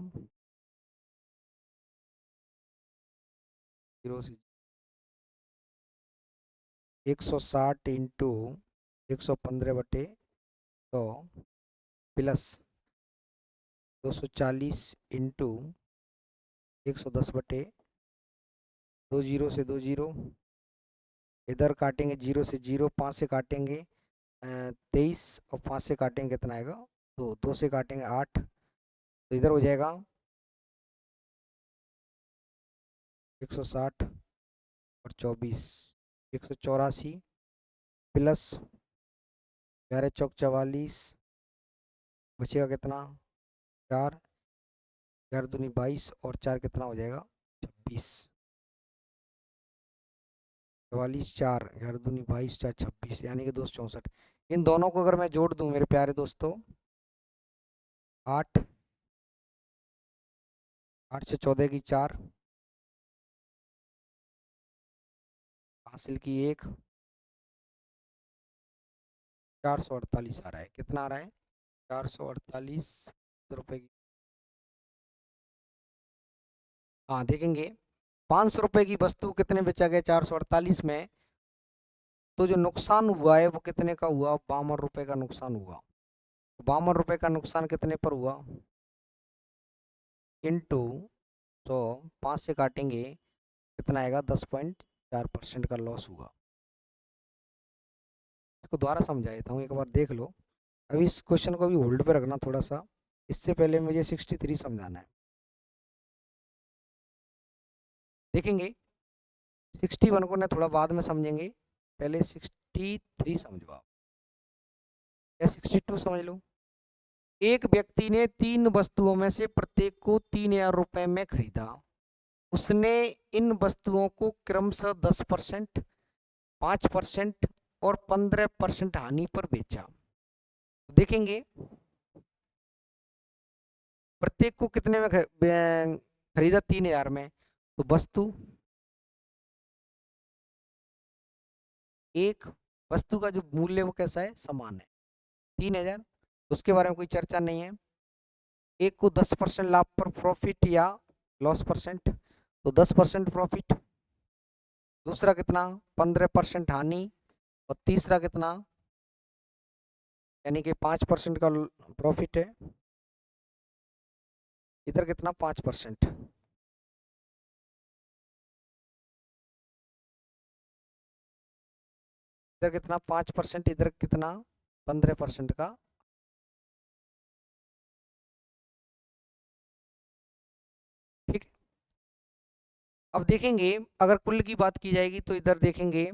160 इंटू 115/100 प्लस 240 इंटू 110/, 2 जीरो से 2 जीरो, इधर काटेंगे 0 से 0, 5 से काटेंगे 23 और 5 से काटेंगे कितना आएगा? 2, 2 से काटेंगे 8, तो इधर हो जाएगा 160 और 24, 184 प्लस 11 चौक 44, बचेगा कितना? 4, 11 दूनी 22 और 4 कितना हो जाएगा? 26। 44, 4, 11 दूनी 22, 4 26, यानी कि 264। इन दोनों को अगर मैं जोड़ दूं मेरे प्यारे दोस्तों, 8, 8 से 14 की 4, हासिल की 1, 448 आ रहा है। कितना आ रहा है? 448 रुपए की। हाँ देखेंगे, 500 रुपए की वस्तु कितने बेचा गया? 448 में। तो जो नुकसान हुआ है वो कितने का हुआ? 52 रुपए का नुकसान हुआ। 52 रुपए का नुकसान कितने पर हुआ? इंटू 100, 5 से काटेंगे कितना आएगा? 10.4% का लॉस हुआ। इसको दोबारा समझा देता हूँ, एक बार देख लो। अभी इस क्वेश्चन को भी होल्ड पे रखना थोड़ा सा, इससे पहले मुझे 63 समझाना है। देखेंगे 61 को ना थोड़ा बाद में समझेंगे, पहले 63 समझो आप, या 62 समझ लो। एक व्यक्ति ने 3 वस्तुओं में से प्रत्येक को 3000 रुपए में खरीदा। उसने इन वस्तुओं को क्रमशः 10%, 5% और 15% हानि पर बेचा। देखेंगे प्रत्येक को कितने में खरीदा, 3000 में, तो वस्तु एक, वस्तु का जो मूल्य वो कैसा है, समान है 3000, उसके बारे में कोई चर्चा नहीं है। एक को 10% लाभ पर प्रॉफिट या लॉस परसेंट, तो 10% प्रॉफिट। दूसरा कितना, 15% हानि। और तीसरा कितना, यानी कि 5% का प्रॉफिट है। इधर कितना, 5%। इधर कितना, 5%। इधर कितना, 15% का। ठीक है। अब देखेंगे अगर कुल की बात की जाएगी तो इधर देखेंगे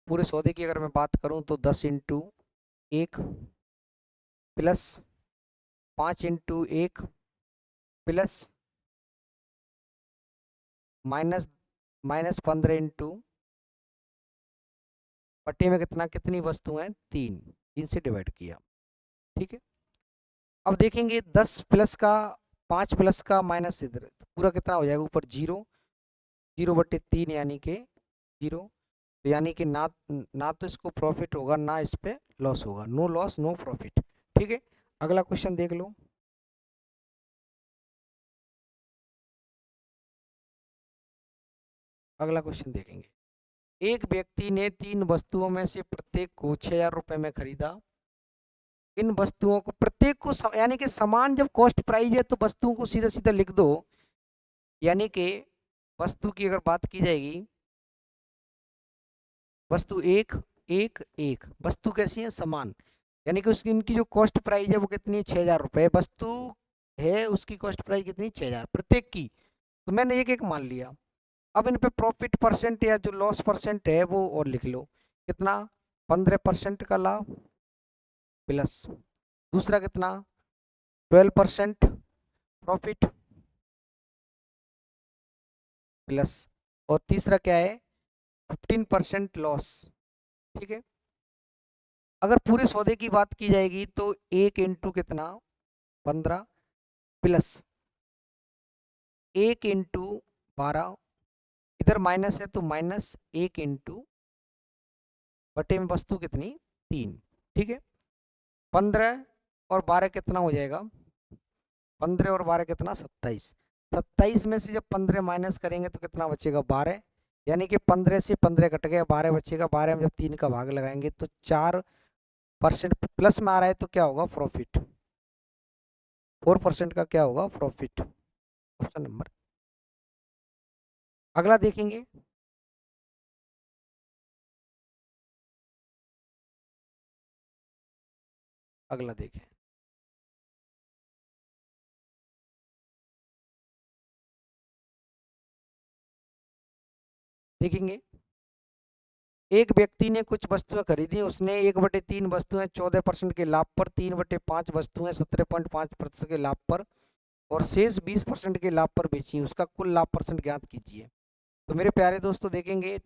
पूरे सौदे की अगर मैं बात करूं तो 10 into 1 plus 5 into 1 plus minus minus 15 into पट्टे में कितना, कितनी वस्तु है, 3 से डिवाइड किया। ठीक है। अब देखेंगे 10 प्लस का 5 प्लस का माइनस, इधर पूरा कितना हो जाएगा, ऊपर 0, 0/3 यानी कि 0। तो यानी कि ना ना तो इसको प्रॉफिट होगा ना इस पे लॉस होगा, नो लॉस नो प्रॉफिट। ठीक है। अगला क्वेश्चन देख लो। अगला क्वेश्चन देखेंगे, एक व्यक्ति ने 3 वस्तुओं में से प्रत्येक को 6000 रुपए में खरीदा। इन वस्तुओं को प्रत्येक को यानी कि समान जब कॉस्ट प्राइस है तो वस्तुओं को सीधा सीधा लिख दो। यानी कि वस्तु की अगर बात की जाएगी, वस्तु एक एक एक, वस्तु कैसी है, समान। यानी कि उसकी इनकी जो कॉस्ट प्राइस है वो कितनी है, 6000 रुपए। वस्तु है उसकी कॉस्ट प्राइस कितनी, 6000 प्रत्येक की। तो मैंने एक एक मान लिया। अब इन पे प्रॉफिट परसेंट या जो लॉस परसेंट है वो और लिख लो, कितना, 15% का लाभ प्लस दूसरा कितना, 12% प्रॉफिट प्लस, और तीसरा क्या है, 15% लॉस। ठीक है। अगर पूरे सौदे की बात की जाएगी तो 1 इंटू कितना, 15 प्लस 1 इंटू 12, इधर माइनस है तो माइनस 1 इंटू बटे में वस्तु कितनी, 3। ठीक है। 15 और 12 कितना हो जाएगा, 15 और 12 कितना, 27। 27 में से जब 15 माइनस करेंगे तो कितना बचेगा, 12। यानी कि 15 से 15 कट गया, 12 बचेगा। 12 में जब 3 का भाग लगाएंगे तो 4% प्लस में आ रहा है, तो क्या होगा, प्रॉफिट। 4% का क्या होगा, प्रॉफिट। Option number. अगला देखेंगे, अगला देखें, देखेंगे एक व्यक्ति ने कुछ वस्तुएं खरीदी। उसने 1/3 वस्तुएं 14% के लाभ पर, 3/5 वस्तुएं 17.5% के लाभ पर और शेष 20% के लाभ पर बेची। उसका कुल लाभ परसेंट ज्ञात कीजिए। तो मेरे प्यारे दोस्तों देखेंगे,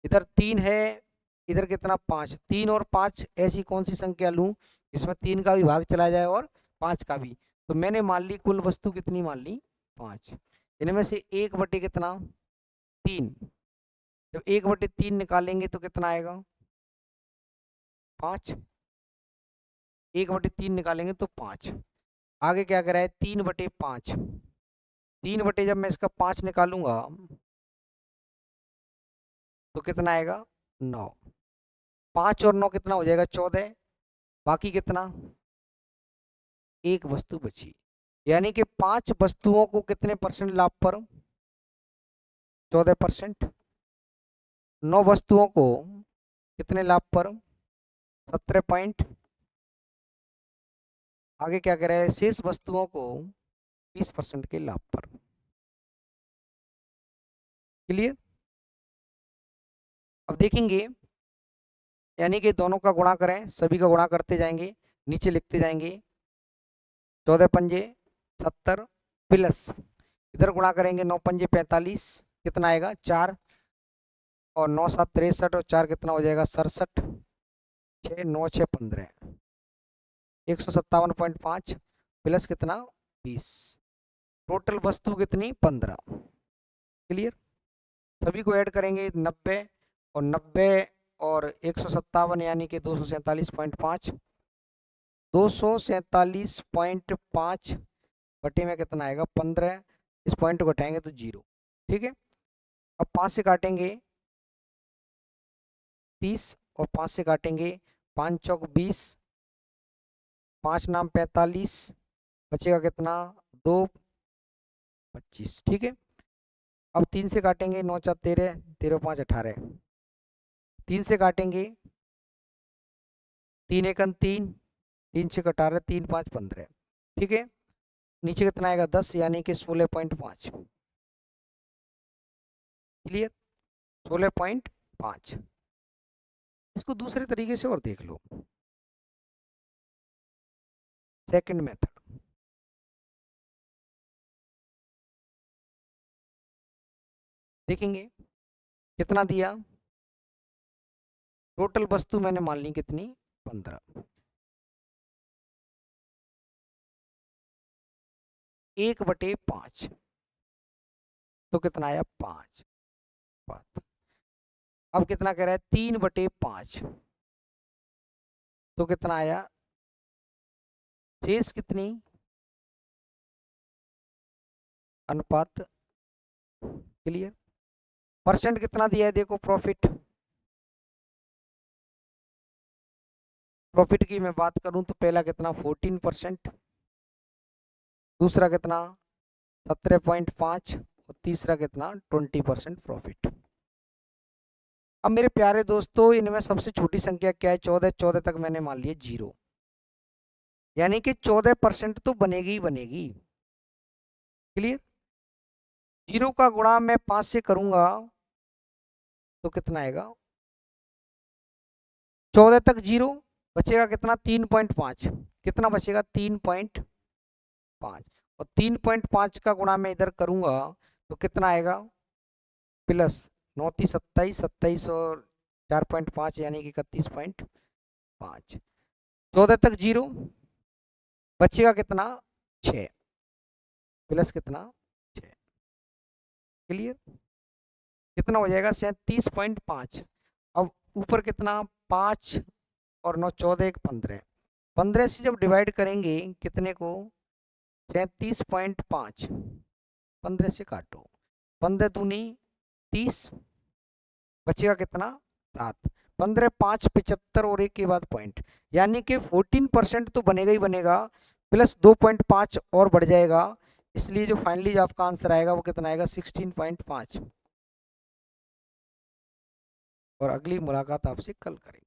इधर 3 है, इधर कितना, 5। 3 और 5 ऐसी कौन सी संख्या लूं जिसमें 3 का भी भाग चला जाए और 5 का भी। तो मैंने मान ली कुल वस्तु कितनी मान ली, 5। इनमें से 1/, कितना, 3। जब 1/3 निकालेंगे तो कितना आएगा, 5। 1/3 निकालेंगे तो 5। आगे क्या करा है, 3/5। 3 जब मैं इसका 5 निकालूंगा तो कितना आएगा, 9। 5 और 9 कितना हो जाएगा, 14। बाकी कितना, एक वस्तु बची। यानी कि 5 वस्तुओं को कितने परसेंट लाभ पर, 14%। 9 वस्तुओं को कितने लाभ पर, 17 पॉइंट। आगे क्या कह रहे हैं, शेष वस्तुओं को 20% के लाभ पर। क्लियर। अब देखेंगे, यानी कि दोनों का गुणा करें, सभी का गुणा करते जाएंगे, नीचे लिखते जाएंगे। 14 पंजे 70 प्लस इधर गुणा करेंगे, 9 पंजे 45, कितना आएगा 4, और 9 7 63, और 4 कितना हो जाएगा 67, 6 9 6 15, 157.5 प्लस कितना 20, टोटल वस्तु कितनी 15। क्लियर। सभी को ऐड करेंगे 90 और 90 और 157 यानी कि 247.5, 247.5 बटे में कितना आएगा 15, इस पॉइंट को घटाएंगे तो 0। ठीक है। अब 5 से काटेंगे 30 और 5 से काटेंगे 5 चौक 20, 5 नाम 45, बचेगा कितना 2 25। ठीक है। अब 3 से काटेंगे 9 4 13, 13 5 18, 3 से काटेंगे 3 1 3, 3 6 18, 3 5 15। ठीक है। नीचे कितना आएगा 10 यानी कि 16.5। क्लियर। 16.5। इसको दूसरे तरीके से और देख लो, सेकंड मेथड। देखेंगे कितना दिया, टोटल वस्तु मैंने मान ली कितनी 15, 1/5 तो कितना आया 5 बात। अब कितना कह रहा है 3/5 तो कितना आया, शेष कितनी अनुपात। क्लियर। परसेंट कितना दिया है देखो, प्रॉफिट, प्रॉफिट की मैं बात करूं तो पहला कितना 14%, दूसरा कितना 17.5 और तीसरा कितना 20% प्रॉफिट। अब मेरे प्यारे दोस्तों, इनमें सबसे छोटी संख्या क्या है 14, 14 तक मैंने मान लिया 0, यानी कि 14% तो बनेगी ही बनेगी। क्लियर। 0 का गुणा मैं 5 से करूंगा तो कितना आएगा 14 तक 0, बचेगा कितना 3.5, कितना बचेगा 3.5, और 3.5 का गुणा मैं इधर करूंगा तो कितना आएगा प्लस 9 3 27, 27 और 4.5 यानी कि 31.5, 14 तक 0, बचेगा कितना 6, प्लस कितना 6। क्लियर। कितना हो जाएगा 37.5। अब ऊपर कितना 5 और 9 14 1 15, 15 से जब डिवाइड करेंगे कितने को 37.5, 15 से काटो, 15 दूनी 30, बचेगा कितना 7, 15 5 75 और 1 के बाद पॉइंट, यानी कि 14% तो बनेगा ही बनेगा, प्लस 2.5 और बढ़ जाएगा, इसलिए जो फाइनली आपका आंसर आएगा वो कितना आएगा 16.5। और अगली मुलाकात आपसे कल करेंगे।